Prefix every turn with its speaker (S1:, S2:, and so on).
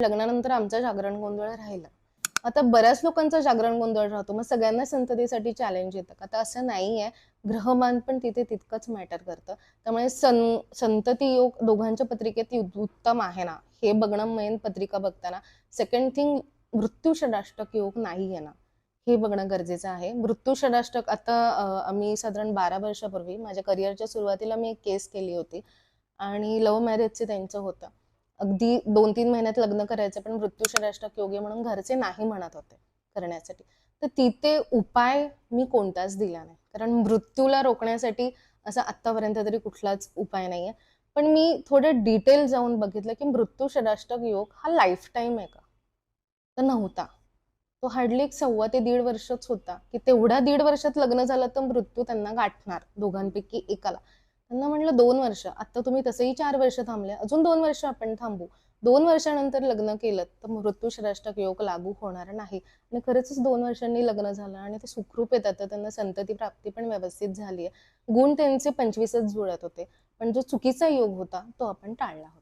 S1: लग्नानंतर आमचा जागरण गोंधळ राहिला. आता बऱ्याच लोकांचा जागरण गोंधळ राहतो, मग सगळ्यांना संततीसाठी चॅलेंज येतं. आता असं नाहीये, ग्रहमान पण तिथे तितकंच मॅटर करतं. त्यामुळे संतती योग दोघांच्या पत्रिकेत उत्तम आहे ना, हे बघणं मेन पत्रिका बघताना. सेकंड थिंग, मृत्यू षडाष्टक योग नाही आहे ना, हे बघणं गरजेचं आहे. मृत्यू षडाष्टक आता आम्ही साधारण 12 वर्षापूर्वी माझ्या करिअरच्या सुरुवातीला मी एक केस केली होती आणि लव्ह मॅरेजचे त्यांचं होतं. अगदी 2-3 महिन्यात लग्न करायचं, पण मृत्यू षडाष्टक योग्य म्हणून घरचे नाही म्हणत होते करण्यासाठी. तर तिथे उपाय मी कोणताच दिला नाही, कारण मृत्यूला रोखण्यासाठी असा आत्तापर्यंत तरी कुठलाच उपाय नाहीये. पण मी थोडं डिटेल जाऊन बघितलं की मृत्यू षडाष्टक योग हा लाईफ टाईम आहे का, तर नव्हता. तो हार्डली 1.25 ते 1.5 वर्षच होता, की तेवढ्या 1.5 वर्षात लग्न झालं तर मृत्यू त्यांना गाठणार दोघांपैकी एकाला. त्यांना म्हटलं 2 वर्ष, आता तुम्ही तसंही 4 वर्ष थांबले, अजून 2 वर्ष आपण थांबू. 2 वर्षानंतर लग्न केलं तर मृत्यू षडाष्टक योग लागू होणार नाही. आणि खरंच 2 वर्षांनी लग्न झालं आणि ते सुखरूप येतात, तर त्यांना संतती प्राप्ती पण व्यवस्थित झाली आहे. गुण त्यांचे 25च जुळत होते, पण जो चुकीचा योग होता तो आपण टाळला होता.